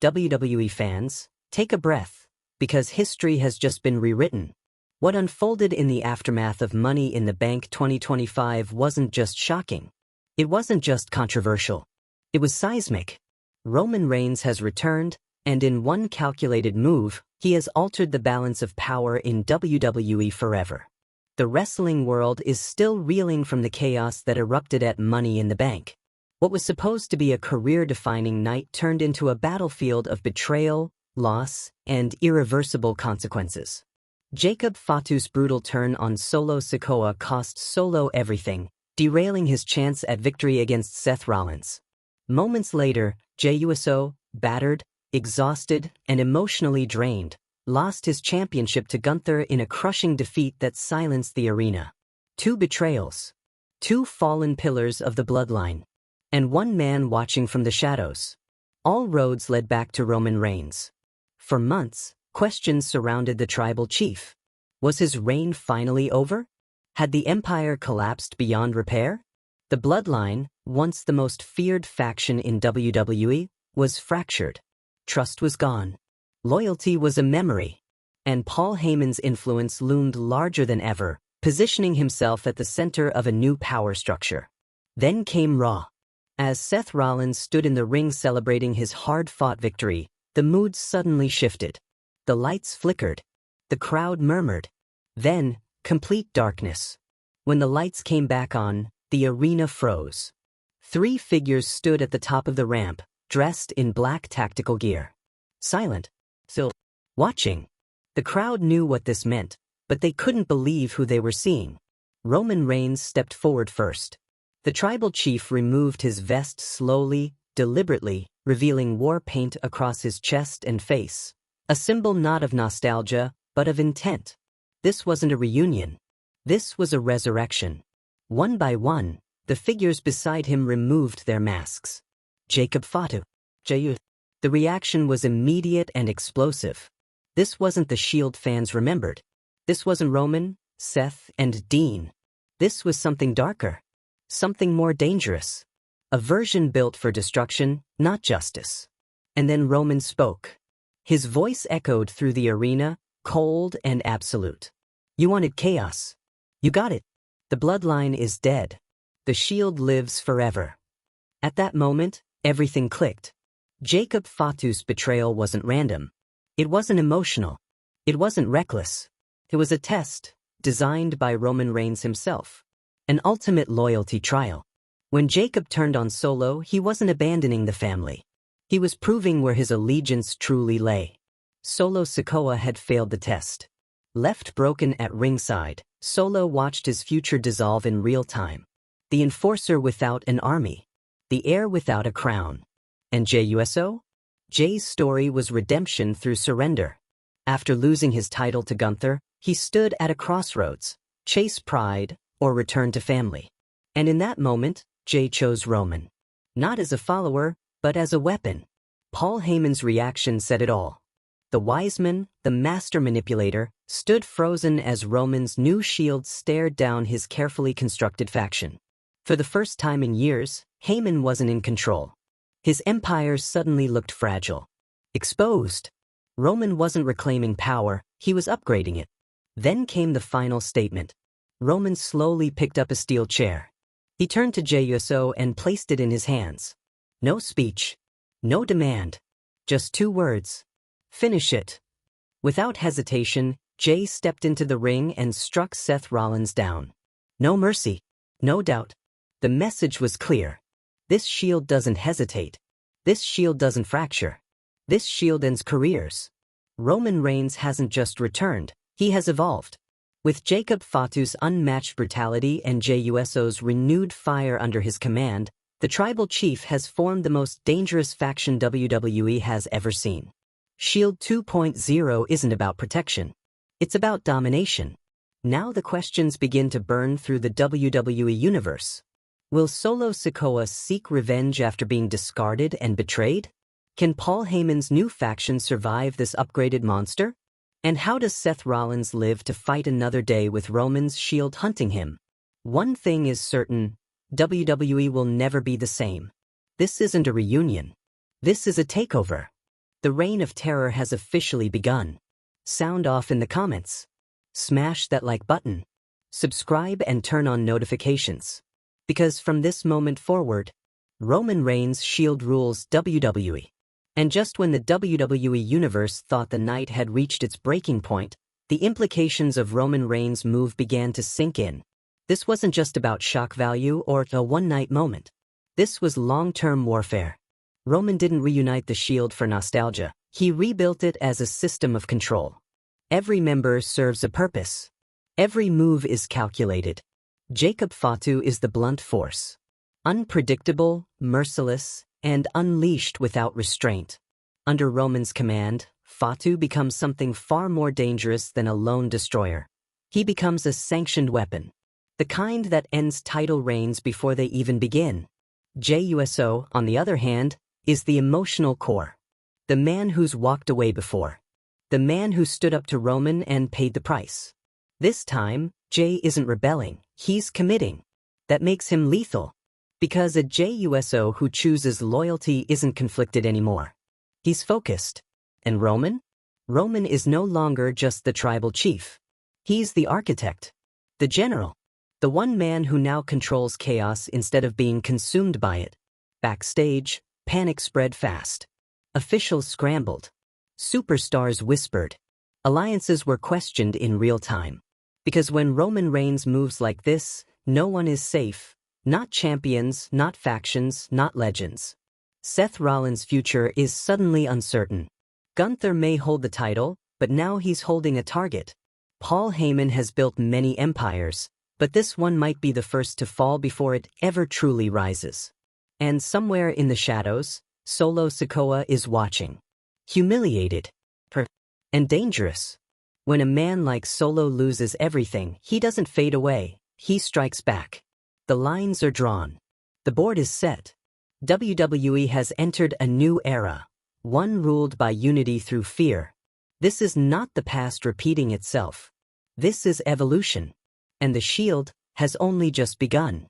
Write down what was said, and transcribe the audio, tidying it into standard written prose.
WWE fans, take a breath, because history has just been rewritten. What unfolded in the aftermath of Money in the Bank 2025 wasn't just shocking. It wasn't just controversial. It was seismic. Roman Reigns has returned, and in one calculated move, he has altered the balance of power in WWE forever. The wrestling world is still reeling from the chaos that erupted at Money in the Bank. What was supposed to be a career-defining night turned into a battlefield of betrayal, loss, and irreversible consequences. Jacob Fatu's brutal turn on Solo Sikoa cost Solo everything, derailing his chance at victory against Seth Rollins. Moments later, Jey Uso, battered, exhausted, and emotionally drained, lost his championship to Gunther in a crushing defeat that silenced the arena. 2 betrayals. 2 fallen pillars of the Bloodline. And 1 man watching from the shadows. All roads led back to Roman Reigns. For months, questions surrounded the tribal chief. Was his reign finally over? Had the empire collapsed beyond repair? The Bloodline, once the most feared faction in WWE, was fractured. Trust was gone. Loyalty was a memory. And Paul Heyman's influence loomed larger than ever, positioning himself at the center of a new power structure. Then came Raw. As Seth Rollins stood in the ring celebrating his hard-fought victory, the mood suddenly shifted. The lights flickered. The crowd murmured. Then, complete darkness. When the lights came back on, the arena froze. 3 figures stood at the top of the ramp, dressed in black tactical gear. Silent. Still. Watching. The crowd knew what this meant, but they couldn't believe who they were seeing. Roman Reigns stepped forward first. The tribal chief removed his vest slowly, deliberately, revealing war paint across his chest and face. A symbol not of nostalgia, but of intent. This wasn't a reunion. This was a resurrection. One by one, the figures beside him removed their masks. Jacob Fatu. Jey Uso. The reaction was immediate and explosive. This wasn't the SHEILD fans remembered. This wasn't Roman, Seth, and Dean. This was something darker. Something more dangerous. A version built for destruction, not justice. And then Roman spoke. His voice echoed through the arena, cold and absolute. You wanted chaos. You got it. The Bloodline is dead. The SHEILD lives forever. At that moment, everything clicked. Jacob Fatu's betrayal wasn't random. It wasn't emotional. It wasn't reckless. It was a test, designed by Roman Reigns himself. An ultimate loyalty trial. When Jacob turned on Solo, he wasn't abandoning the family. He was proving where his allegiance truly lay. Solo Sikoa had failed the test. Left broken at ringside, Solo watched his future dissolve in real time. The enforcer without an army. The heir without a crown. And Jey Uso? Jey's story was redemption through surrender. After losing his title to Gunther, he stood at a crossroads. Chase pride, or return to family. And in that moment, Jey chose Roman. Not as a follower, but as a weapon. Paul Heyman's reaction said it all. The wise man, the master manipulator, stood frozen as Roman's new SHEILD stared down his carefully constructed faction. For the first time in years, Heyman wasn't in control. His empire suddenly looked fragile. Exposed. Roman wasn't reclaiming power, he was upgrading it. Then came the final statement. Roman slowly picked up a steel chair. He turned to Jey Uso and placed it in his hands. No speech. No demand. Just 2 words. Finish it. Without hesitation, Jey stepped into the ring and struck Seth Rollins down. No mercy. No doubt. The message was clear. This SHEILD doesn't hesitate. This SHEILD doesn't fracture. This SHEILD ends careers. Roman Reigns hasn't just returned, he has evolved. With Jacob Fatu's unmatched brutality and Jey Uso's renewed fire under his command, the tribal chief has formed the most dangerous faction WWE has ever seen. SHEILD 2.0 isn't about protection. It's about domination. Now the questions begin to burn through the WWE universe. Will Solo Sikoa seek revenge after being discarded and betrayed? Can Paul Heyman's new faction survive this upgraded monster? And how does Seth Rollins live to fight another day with Roman's SHEILD hunting him? One thing is certain, WWE will never be the same. This isn't a reunion. This is a takeover. The reign of terror has officially begun. Sound off in the comments. Smash that like button. Subscribe and turn on notifications. Because from this moment forward, Roman Reigns' Shield rules WWE. And just when the WWE Universe thought the night had reached its breaking point, the implications of Roman Reigns' move began to sink in. This wasn't just about shock value or a one-night moment. This was long-term warfare. Roman didn't reunite the Shield for nostalgia. He rebuilt it as a system of control. Every member serves a purpose. Every move is calculated. Jacob Fatu is the blunt force. Unpredictable, merciless, and unleashed without restraint. Under Roman's command, Fatu becomes something far more dangerous than a lone destroyer. He becomes a sanctioned weapon. The kind that ends title reigns before they even begin. Jey Uso, on the other hand, is the emotional core. The man who's walked away before. The man who stood up to Roman and paid the price. This time, Jey isn't rebelling, he's committing. That makes him lethal. Because a Jey Uso who chooses loyalty isn't conflicted anymore. He's focused. And Roman? Roman is no longer just the tribal chief. He's the architect. The general. The one man who now controls chaos instead of being consumed by it. Backstage, panic spread fast. Officials scrambled. Superstars whispered. Alliances were questioned in real time. Because when Roman Reigns moves like this, no one is safe. Not champions, not factions, not legends. Seth Rollins' future is suddenly uncertain. Gunther may hold the title, but now he's holding a target. Paul Heyman has built many empires, but this one might be the first to fall before it ever truly rises. And somewhere in the shadows, Solo Sikoa is watching. Humiliated. And dangerous. When a man like Solo loses everything, he doesn't fade away, he strikes back. The lines are drawn. The board is set. WWE has entered a new era, one ruled by unity through fear. This is not the past repeating itself. This is evolution. And the Shield has only just begun.